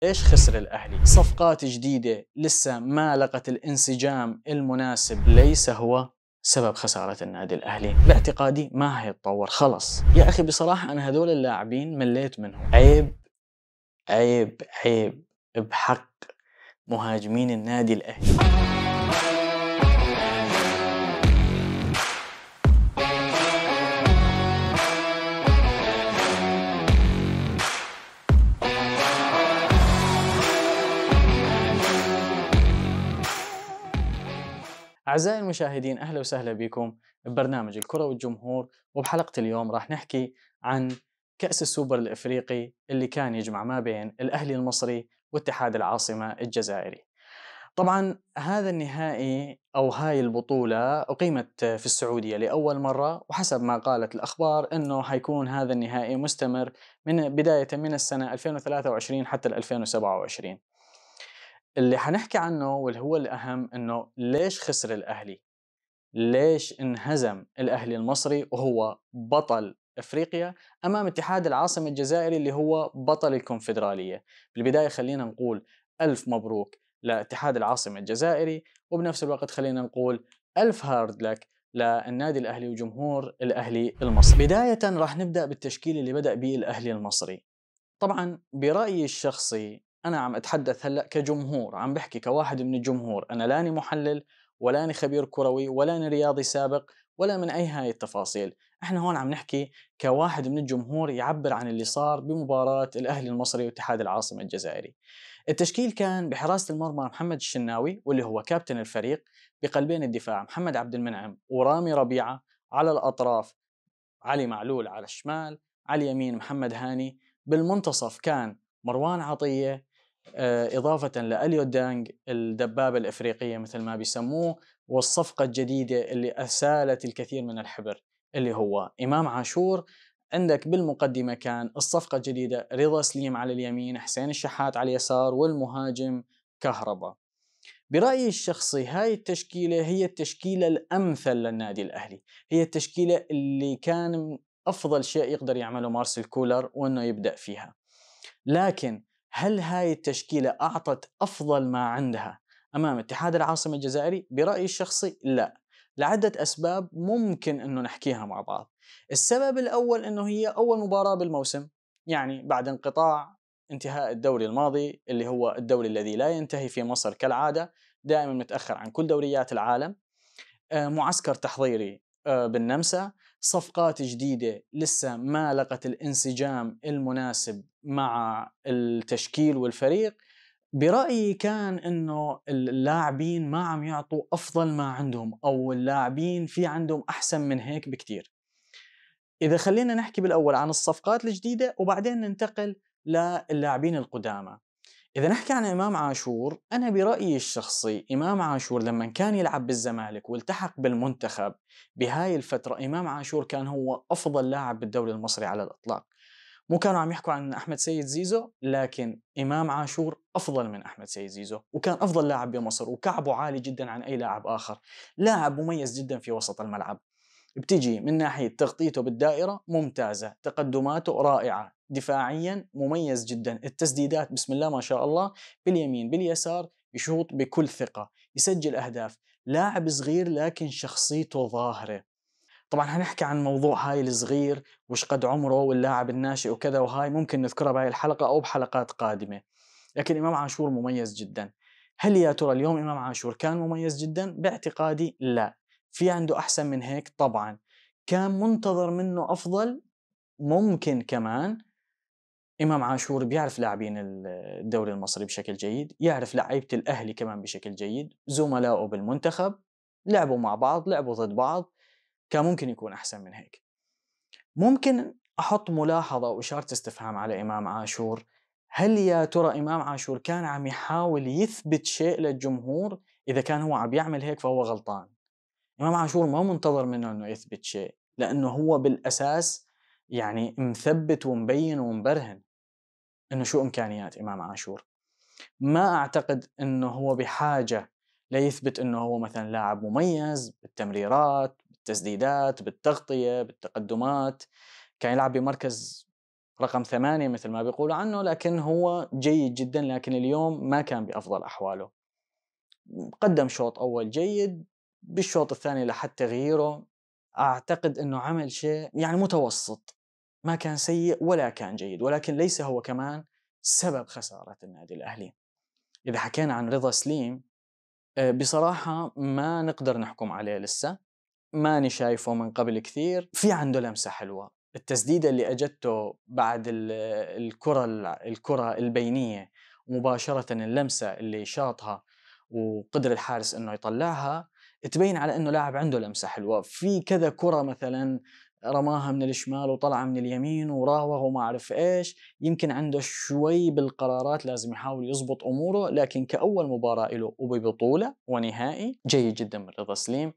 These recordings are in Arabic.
ليش خسر الأهلي؟ صفقات جديدة لسه ما لقت الانسجام المناسب، ليس هو سبب خسارة النادي الأهلي. باعتقادي ما هيتطور خلص. يا أخي بصراحة أنا هذول اللاعبين مليت منهم. عيب عيب عيب بحق مهاجمين النادي الأهلي. أعزائي المشاهدين، أهلا وسهلا بكم ببرنامج الكرة والجمهور. وبحلقة اليوم راح نحكي عن كأس السوبر الإفريقي اللي كان يجمع ما بين الأهلي المصري واتحاد العاصمة الجزائري. طبعا هذا النهائي أو هاي البطولة أقيمت في السعودية لأول مرة، وحسب ما قالت الأخبار أنه حيكون هذا النهائي مستمر من بداية من السنة 2023 حتى 2027. اللي حنحكي عنه واللي هو الأهم أنه ليش خسر الأهلي، ليش انهزم الأهلي المصري وهو بطل أفريقيا أمام اتحاد العاصمة الجزائري اللي هو بطل الكونفدرالية. بالبداية خلينا نقول ألف مبروك لاتحاد العاصمة الجزائري، وبنفس الوقت خلينا نقول ألف هارد لك للنادي الأهلي وجمهور الأهلي المصري. بداية راح نبدأ بالتشكيل اللي بدأ به الأهلي المصري. طبعا برأيي الشخصي أنا عم أتحدث هلأ كجمهور، عم بحكي كواحد من الجمهور، أنا لاني محلل ولاني خبير كروي ولاني رياضي سابق ولا من أي هاي التفاصيل. احنا هون عم نحكي كواحد من الجمهور يعبر عن اللي صار بمباراة الأهلي المصري واتحاد العاصمة الجزائري. التشكيل كان بحراسة المرمى محمد الشناوي واللي هو كابتن الفريق، بقلبين الدفاع محمد عبد المنعم ورامي ربيعة، على الأطراف علي معلول على الشمال، على اليمين محمد هاني، بالمنتصف كان مروان عطية، إضافة لأليو دانج الدبابة الإفريقية مثل ما بيسموه، والصفقة الجديدة اللي أسالت الكثير من الحبر اللي هو إمام عاشور. عندك بالمقدمة كان الصفقة الجديدة رضا سليم على اليمين، حسين الشحات على اليسار، والمهاجم كهربا. برأيي الشخصي هاي التشكيلة هي التشكيلة الأمثل للنادي الأهلي، هي التشكيلة اللي كان أفضل شيء يقدر يعمله مارسيل كولر وأنه يبدأ فيها. لكن هل هاي التشكيلة أعطت أفضل ما عندها أمام اتحاد العاصمة الجزائري؟ برأيي الشخصي لا، لعدة أسباب ممكن أنه نحكيها مع بعض. السبب الأول أنه هي أول مباراة بالموسم، يعني بعد انتهاء الدوري الماضي اللي هو الدوري الذي لا ينتهي في مصر كالعادة، دائما متأخر عن كل دوريات العالم. معسكر تحضيري بالنمسا، صفقات جديدة لسه ما لقت الانسجام المناسب مع التشكيل والفريق. برأيي كان انه اللاعبين ما عم يعطوا افضل ما عندهم، او اللاعبين في عندهم احسن من هيك بكتير. اذا خلينا نحكي بالاول عن الصفقات الجديدة وبعدين ننتقل للاعبين القدامى. إذا نحكي عن إمام عاشور، أنا برأيي الشخصي إمام عاشور لما كان يلعب بالزمالك والتحق بالمنتخب بهاي الفترة، إمام عاشور كان هو أفضل لاعب بالدوري المصري على الإطلاق. مو كانوا عم يحكوا عن أحمد سيد زيزو، لكن إمام عاشور أفضل من أحمد سيد زيزو، وكان أفضل لاعب بمصر، وكعبه عالي جدا عن أي لاعب آخر. لاعب مميز جدا في وسط الملعب، بتيجي من ناحية تغطيته بالدائرة ممتازة، تقدماته رائعة، دفاعيا مميز جدا، التسديدات بسم الله ما شاء الله، باليمين باليسار، يشوط بكل ثقة، يسجل أهداف. لاعب صغير لكن شخصيته ظاهرة. طبعا هنحكي عن موضوع هاي الصغير وش قد عمره واللاعب الناشئ وكذا، وهاي ممكن نذكرها بهاي الحلقة أو بحلقات قادمة. لكن إمام عاشور مميز جدا. هل يا ترى اليوم إمام عاشور كان مميز جدا؟ باعتقادي لا، في عنده أحسن من هيك طبعا، كان منتظر منه أفضل ممكن كمان. إمام عاشور بيعرف لاعبين الدوري المصري بشكل جيد، يعرف لعيبة الأهلي كمان بشكل جيد، زملائه بالمنتخب لعبوا مع بعض، لعبوا ضد بعض، كان ممكن يكون أحسن من هيك. ممكن أحط ملاحظة وإشارة استفهام على إمام عاشور. هل يا ترى إمام عاشور كان عم يحاول يثبت شيء للجمهور؟ إذا كان هو عم يعمل هيك فهو غلطان. إمام عاشور ما منتظر منه إنه يثبت شيء، لأنه هو بالأساس يعني مثبت ومبين ومبرهن إنه شو إمكانيات إمام عاشور. ما أعتقد إنه هو بحاجة ليثبت إنه هو مثلا لاعب مميز بالتمريرات بالتسديدات بالتغطية بالتقدمات. كان يلعب بمركز رقم 8 مثل ما بيقولوا عنه، لكن هو جيد جدا، لكن اليوم ما كان بأفضل أحواله. قدم شوط أول جيد، بالشوط الثاني لحد تغييره أعتقد أنه عمل شيء يعني متوسط، ما كان سيء ولا كان جيد، ولكن ليس هو كمان سبب خسارة النادي الأهلي. إذا حكينا عن رضا سليم، بصراحة ما نقدر نحكم عليه لسه، ماني شايفه من قبل كثير. في عنده لمسة حلوة، التسديدة اللي أجته بعد الكرة البينية مباشرة، اللمسة اللي شاطها وقدر الحارس انه يطلعها، تبين على انه لاعب عنده لمسة حلوة. في كذا كرة مثلا رماها من الشمال وطلع من اليمين وراوغ وما أعرف إيش، يمكن عنده شوي بالقرارات، لازم يحاول يضبط أموره، لكن كأول مباراة له وببطولة ونهائي جيد جدا من رضا سليم.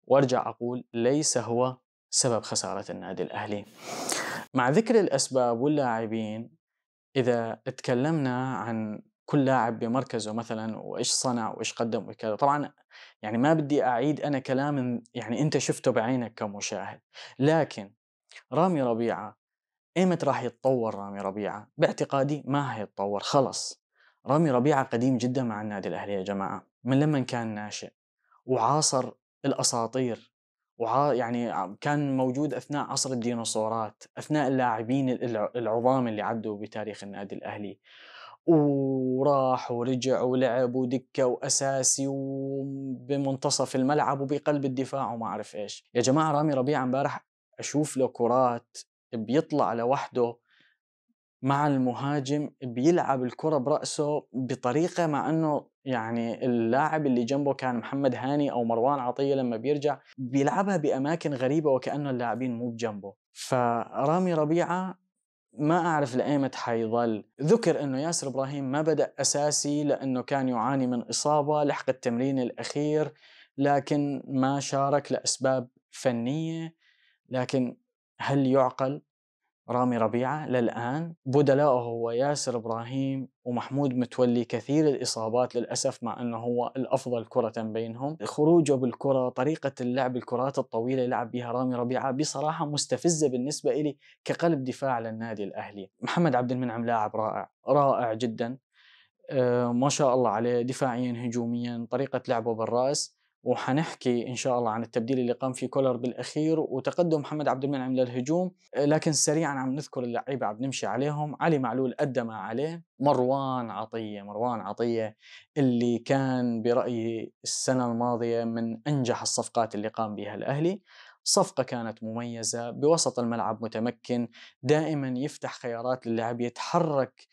وارجع أقول ليس هو سبب خسارة النادي الأهلي. مع ذكر الأسباب واللاعبين، إذا تكلمنا عن كل لاعب بمركزه مثلا وإيش صنع وإيش قدم وكذا، طبعا يعني ما بدي أعيد أنا كلام يعني أنت شفته بعينك كمشاهد، لكن رامي ربيعة إيمت راح يتطور؟ رامي ربيعة باعتقادي ما هيتطور خلص. رامي ربيعة قديم جدا مع النادي الأهلي يا جماعة، من لما كان ناشئ وعاصر الأساطير، يعني كان موجود أثناء عصر الديناصورات، أثناء اللاعبين العظام اللي عدوا بتاريخ النادي الأهلي، وراح ورجع ولعب ودكة وأساسي وبمنتصف الملعب وبقلب الدفاع وما أعرف إيش. يا جماعة رامي ربيعة امبارح أشوف له كرات بيطلع لوحده مع المهاجم، بيلعب الكرة برأسه بطريقة، مع أنه يعني اللاعب اللي جنبه كان محمد هاني أو مروان عطية، لما بيرجع بيلعبها بأماكن غريبة وكأنه اللاعبين مو بجنبه. فرامي ربيعة ما أعرف لأيمت حيظل. ذكر أنه ياسر إبراهيم ما بدأ أساسي لأنه كان يعاني من إصابة لحق التمرين الأخير، لكن ما شارك لأسباب فنية. لكن هل يعقل رامي ربيعة للآن بدلاؤه هو ياسر إبراهيم ومحمود متولي كثير الإصابات للأسف، مع أنه هو الأفضل كرة بينهم؟ خروجه بالكرة، طريقة اللعب، الكرات الطويلة يلعب بها رامي ربيعة بصراحة مستفزة بالنسبة إلي كقلب دفاع للنادي الأهلي. محمد عبد المنعم لاعب رائع رائع جدا، ما شاء الله عليه، دفاعيا هجوميا، طريقة لعبه بالرأس. وحنحكي إن شاء الله عن التبديل اللي قام فيه كولر بالأخير وتقدم محمد عبد المنعم للهجوم، لكن سريعا عم نذكر اللعيبة عم نمشي عليهم. علي معلول أدى ما عليه. مروان عطية اللي كان برأيي السنة الماضية من أنجح الصفقات اللي قام بها الأهلي. صفقة كانت مميزة، بوسط الملعب متمكن، دائما يفتح خيارات للعب، يتحرك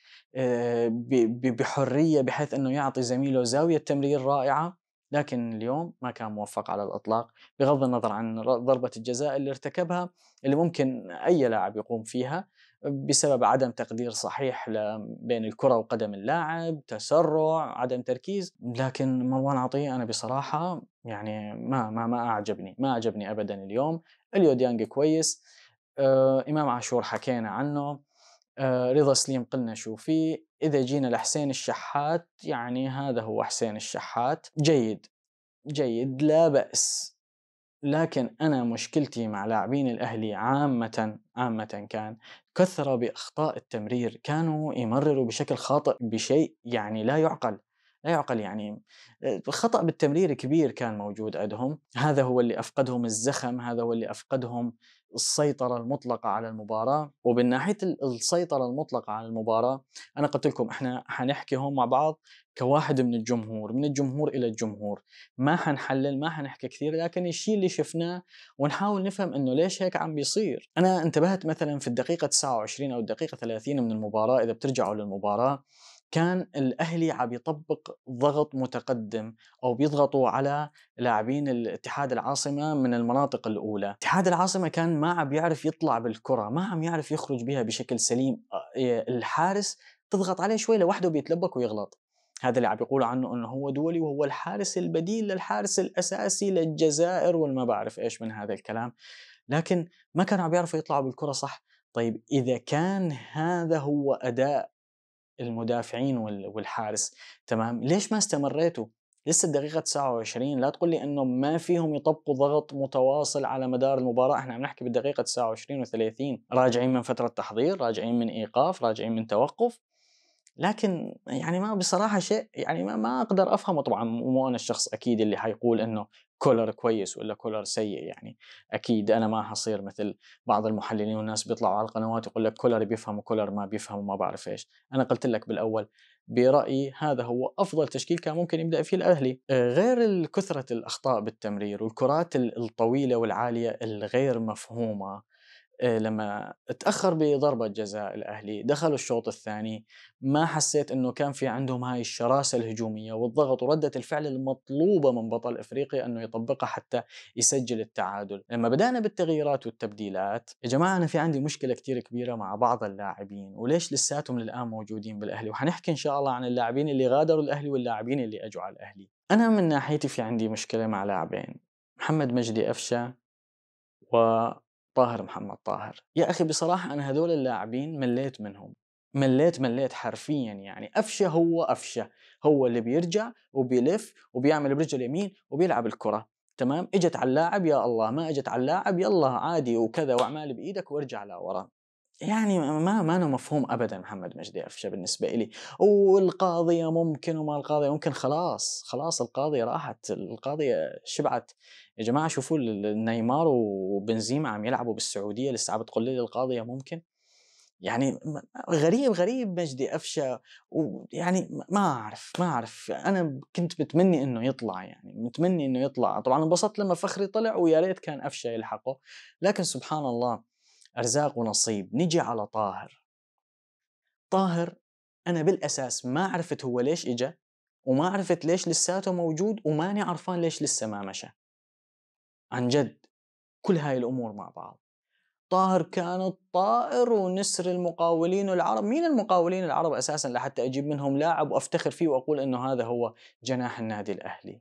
بحرية بحيث أنه يعطي زميله زاوية تمرير رائعة، لكن اليوم ما كان موفق على الإطلاق، بغض النظر عن ضربة الجزاء اللي ارتكبها، اللي ممكن أي لاعب يقوم فيها بسبب عدم تقدير صحيح بين الكرة وقدم اللاعب، تسرع، عدم تركيز. لكن مروان عطية أنا بصراحة يعني ما أعجبني أبدا اليوم. اليو ديانج كويس، إمام عاشور حكينا عنه، رضا سليم قلنا شو فيه. إذا جينا لحسين الشحات، يعني هذا هو حسين الشحات، جيد لا بأس. لكن أنا مشكلتي مع لاعبين الأهلي عامة كان كثرة بأخطاء التمرير، كانوا يمرروا بشكل خاطئ بشيء يعني لا يعقل يعني. خطأ بالتمرير كبير كان موجود عندهم، هذا هو اللي أفقدهم الزخم، هذا هو اللي أفقدهم السيطرة المطلقة على المباراة. ومن ناحية السيطرة المطلقة على المباراة، أنا قلت لكم إحنا حنحكي هون مع بعض كواحد من الجمهور إلى الجمهور، ما حنحلل، ما حنحكي كثير، لكن الشيء اللي شفناه ونحاول نفهم انه ليش هيك عم بيصير. انا انتبهت مثلا في الدقيقة 29 او الدقيقة 30 من المباراة، اذا بترجعوا للمباراة، كان الاهلي عم يطبق ضغط متقدم او بيضغطوا على لاعبين الاتحاد العاصمة من المناطق الاولى. اتحاد العاصمة كان ما عم يعرف يطلع بالكرة، ما عم يعرف يخرج بها بشكل سليم، الحارس تضغط عليه شوي لوحده بيتلبك ويغلط. هذا اللي عم بيقولوا عنه انه هو دولي وهو الحارس البديل للحارس الاساسي للجزائر والما بعرف ايش من هذا الكلام، لكن ما كانوا عم بيعرفوا يطلعوا بالكرة صح. طيب اذا كان هذا هو اداء المدافعين والحارس، تمام، ليش ما استمريتوا؟ لسه الدقيقة 29، لا تقول لي إنه ما فيهم يطبقوا ضغط متواصل على مدار المباراة، إحنا عم نحكي بالدقيقة 29 و30، راجعين من فترة تحضير، راجعين من إيقاف، راجعين من توقف. لكن يعني ما بصراحة شيء يعني ما أقدر أفهمه، طبعًا مو أنا الشخص أكيد اللي حيقول إنه كولر كويس والّا كولر سيء يعني، أكيد أنا ما حاصير مثل بعض المحللين والناس بيطلعوا على القنوات يقول لك كولر بيفهم وكولر ما بيفهم وما بعرف إيش، أنا قلت لك بالأول برأيي هذا هو أفضل تشكيل كان ممكن يبدأ فيه الأهلي، غير كثرة الأخطاء بالتمرير والكرات الطويلة والعالية الغير مفهومة. لمّا اتأخّر بضربة جزاء الأهلي، دخلوا الشوط الثاني، ما حسّيت إنه كان في عندهم هاي الشراسة الهجومية والضغط وردة الفعل المطلوبة من بطل إفريقيا إنه يطبّقها حتى يسجّل التعادل. لمّا بدأنا بالتغييرات والتبديلات، يا جماعة أنا في عندي مشكلة كتير كبيرة مع بعض اللاعبين، وليش لساتهم للآن موجودين بالأهلي، وحنحكي إن شاء الله عن اللاعبين اللي غادروا الأهلي واللاعبين اللي أجوا على الأهلي. أنا من ناحيتي في عندي مشكلة مع لاعبين، محمد مجدي أفشة وطاهر محمد طاهر. يا أخي بصراحة أنا هذول اللاعبين مليت منهم، مليت حرفيا يعني. أفشة هو أفشة، هو اللي بيرجع وبيلف وبيعمل برجل اليمين وبيلعب الكرة تمام، اجت على اللاعب يا الله، ما اجت على اللاعب يلا عادي وكذا واعمال بايدك وارجع لورا. يعني ما أنا مفهوم أبدا محمد مجدي أفشة بالنسبة إلي. والقاضية ممكن وما القاضية ممكن، خلاص القاضية راحت، القاضية شبعت. يا جماعة شوفوا نيمار وبنزيما عم يلعبوا بالسعودية لسه عم بتقول لي القاضية ممكن؟ يعني غريب مجدي أفشة. ويعني ما أعرف أنا كنت متمني إنه يطلع، يعني متمني إنه يطلع. طبعا انبسطت لما فخري طلع ويا ريت كان أفشة يلحقه، لكن سبحان الله أرزاق ونصيب. نيجي على طاهر أنا بالأساس ما عرفت هو ليش إجا، وما عرفت ليش لساته موجود، وماني عرفان ليش لسه ما مشى. عن جد كل هاي الأمور مع بعض. طاهر كان الطائر ونسر المقاولين العرب. مين المقاولين العرب أساسا لحتى أجيب منهم لاعب وأفتخر فيه وأقول إنه هذا هو جناح النادي الأهلي؟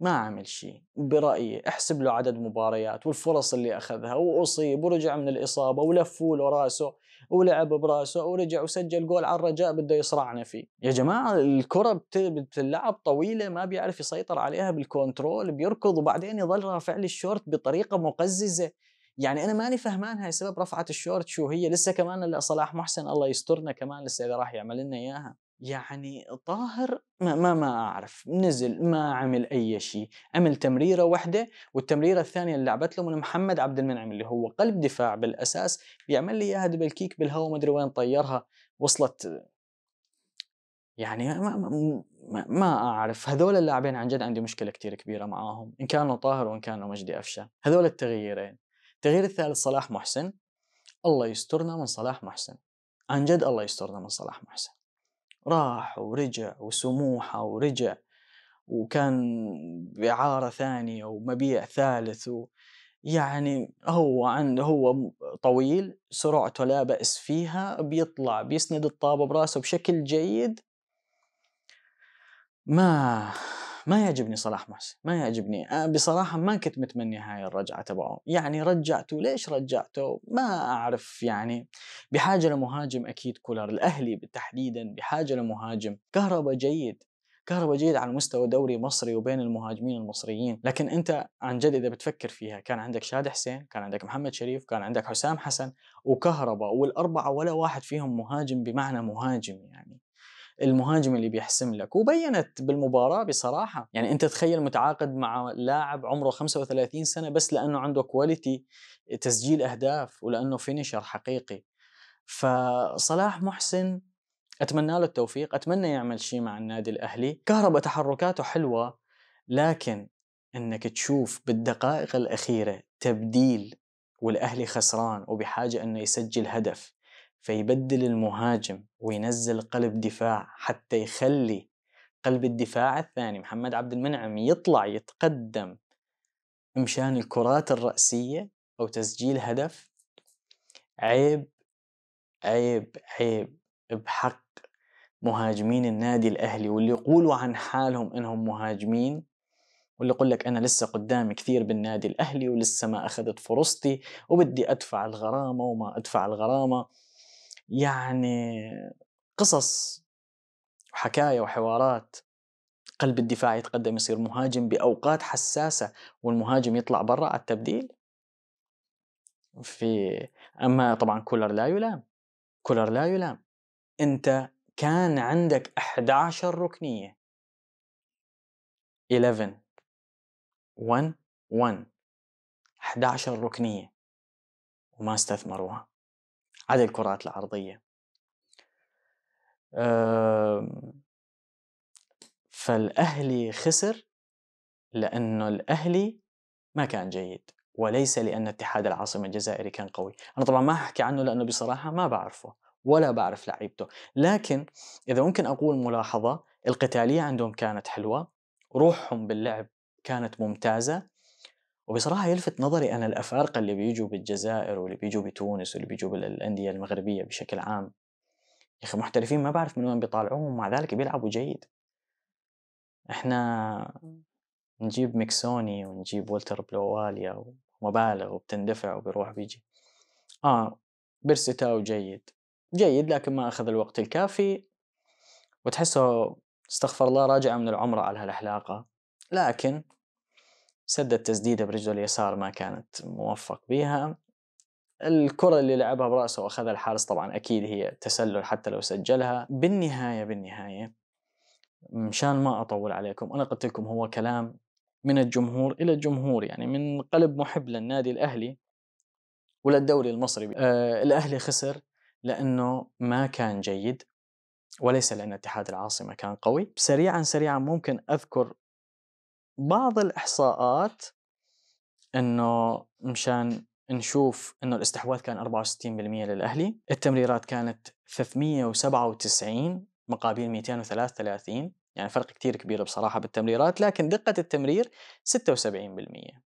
ما عمل شيء برأيي. احسب له عدد مباريات والفرص اللي أخذها، وأصيب ورجع من الإصابة ولفوا له راسه ولعب براسه ورجع وسجل جول على الرجاء بده يصرعنا فيه. يا جماعة الكرة بتلعب طويلة، ما بيعرف يسيطر عليها بالكنترول، بيركض وبعدين يظل رافع لي الشورت بطريقة مقززة. يعني أنا ماني فهمان هاي سبب رفعة الشورت شو هي. لسه كمان صلاح محسن الله يسترنا كمان لسه إذا راح يعمل لنا إياها. يعني طاهر ما أعرف، نزل ما عمل أي شيء، عمل تمريرة واحدة، والتمريرة الثانية اللي لعبت له من محمد عبد المنعم اللي هو قلب دفاع بالأساس، بيعمل لي إياها دبل كيك بالهواء ما أدري وين طيرها وصلت. يعني ما أعرف. هذول اللاعبين عن جد عندي مشكلة كتير كبيرة معاهم، إن كانوا طاهر وإن كانوا مجدي أفشة. هذول التغييرين. التغيير الثالث صلاح محسن، الله يسترنا من صلاح محسن، عن جد الله يسترنا من صلاح محسن. راح ورجع وسموحة ورجع، وكان بإعارة ثانية ومبيع ثالث يعني هو طويل، سرعته لا بأس فيها، بيطلع بيسند الطابة براسه بشكل جيد. ما ما يعجبني صلاح محسن، ما يعجبني. أنا بصراحة ما كنت متمني هاي الرجعة تبعه. يعني رجعته ليش رجعته ما أعرف. يعني بحاجة لمهاجم أكيد كولر، الأهلي تحديدا بحاجة لمهاجم. كهربا جيد، كهربا جيد على مستوى دوري مصري وبين المهاجمين المصريين، لكن أنت عن جد إذا بتفكر فيها كان عندك شاد حسين، كان عندك محمد شريف، كان عندك حسام حسن وكهربا، والأربعة ولا واحد فيهم مهاجم بمعنى مهاجم. يعني المهاجم اللي بيحسم لك، وبينت بالمباراة بصراحة. يعني أنت تخيل متعاقد مع لاعب عمره 35 سنة بس لأنه عنده كواليتي تسجيل أهداف ولأنه فينيشر حقيقي. فصلاح محسن أتمنى له التوفيق، أتمنى يعمل شيء مع النادي الأهلي. كهربا تحركاته حلوة، لكن إنك تشوف بالدقائق الأخيرة تبديل والأهلي خسران وبحاجة إنه يسجل هدف، فيبدل المهاجم وينزل قلب دفاع حتى يخلي قلب الدفاع الثاني محمد عبد المنعم يطلع يتقدم مشان الكرات الرأسية أو تسجيل هدف. عيب عيب بحق مهاجمين النادي الأهلي، واللي يقولوا عن حالهم إنهم مهاجمين، واللي يقول لك أنا لسه قدامي كثير بالنادي الأهلي ولسه ما أخذت فرصتي وبدي أدفع الغرامة وما أدفع الغرامة. يعني قصص وحكاية وحوارات قلب الدفاع يتقدم يصير مهاجم بأوقات حساسة والمهاجم يطلع برا على التبديل. في أما طبعا كولر لا يلام، كولر لا يلام. أنت كان عندك 11 ركنية، 11 1 1 11 ركنية وما استثمروها، عدا الكرات العرضية. فالأهلي خسر لأنه الأهلي ما كان جيد، وليس لأن اتحاد العاصمة الجزائري كان قوي. أنا طبعا ما أحكي عنه لأنه بصراحة ما بعرفه ولا بعرف لعيبته، لكن إذا ممكن أقول ملاحظة، القتالية عندهم كانت حلوة، روحهم باللعب كانت ممتازة. وبصراحة يلفت نظري أنا الأفارقة اللي بيجوا بالجزائر واللي بيجوا بتونس واللي بيجوا بالأندية المغربية بشكل عام، يا أخي محترفين ما بعرف من وين بيطالعوهم ومع ذلك بيلعبوا جيد. إحنا نجيب ميكسوني ونجيب والتر بلواليا ومبالغ وبتندفع وبيروح بيجي. بيرسيتاو جيد جيد لكن ما أخذ الوقت الكافي، وتحسه استغفر الله راجع من العمرة على هالحلاقة، لكن سد التسديدة برجله اليسار ما كانت موفق بيها. الكرة اللي لعبها برأسه وأخذها الحارس طبعا أكيد هي تسلل حتى لو سجلها. بالنهاية مشان ما أطول عليكم، أنا قلت لكم هو كلام من الجمهور إلى الجمهور، يعني من قلب محب للنادي الأهلي وللدوري المصري. الأهلي خسر لأنه ما كان جيد وليس لأن اتحاد العاصمة كان قوي. سريعا ممكن أذكر بعض الإحصاءات إنه مشان نشوف إنه الاستحواذ كان 64% للأهلي، التمريرات كانت 397 مقابل 233، يعني فرق كتير كبير بصراحة بالتمريرات، لكن دقة التمرير 76%.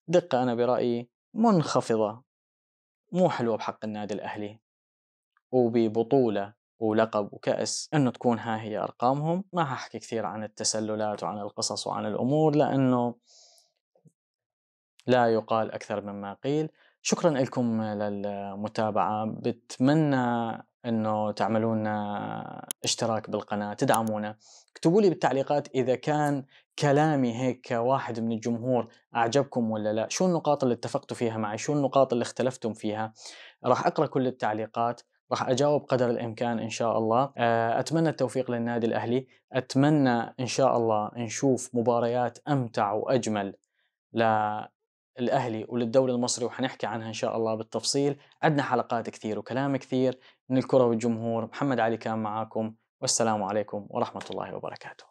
دقة أنا برأيي منخفضة، مو حلوة بحق النادي الأهلي، وببطولة ولقب وكأس إنه تكون ها هي أرقامهم. ما هحكي كثير عن التسللات وعن القصص وعن الأمور لأنه لا يقال أكثر مما قيل. شكرا لكم للمتابعة، بتمنى أنه تعملون اشتراك بالقناة، تدعمونا، اكتبوا لي بالتعليقات إذا كان كلامي هيك واحد من الجمهور أعجبكم ولا لا، شو النقاط اللي اتفقتوا فيها معي، شو النقاط اللي اختلفتم فيها. راح أقرأ كل التعليقات، راح أجاوب قدر الإمكان إن شاء الله. أتمنى التوفيق للنادي الأهلي، أتمنى إن شاء الله نشوف مباريات أمتع وأجمل للأهلي وللدوري المصري، وحنحكي عنها إن شاء الله بالتفصيل. عندنا حلقات كثير وكلام كثير من الكرة والجمهور. محمد علي كان معاكم، والسلام عليكم ورحمة الله وبركاته.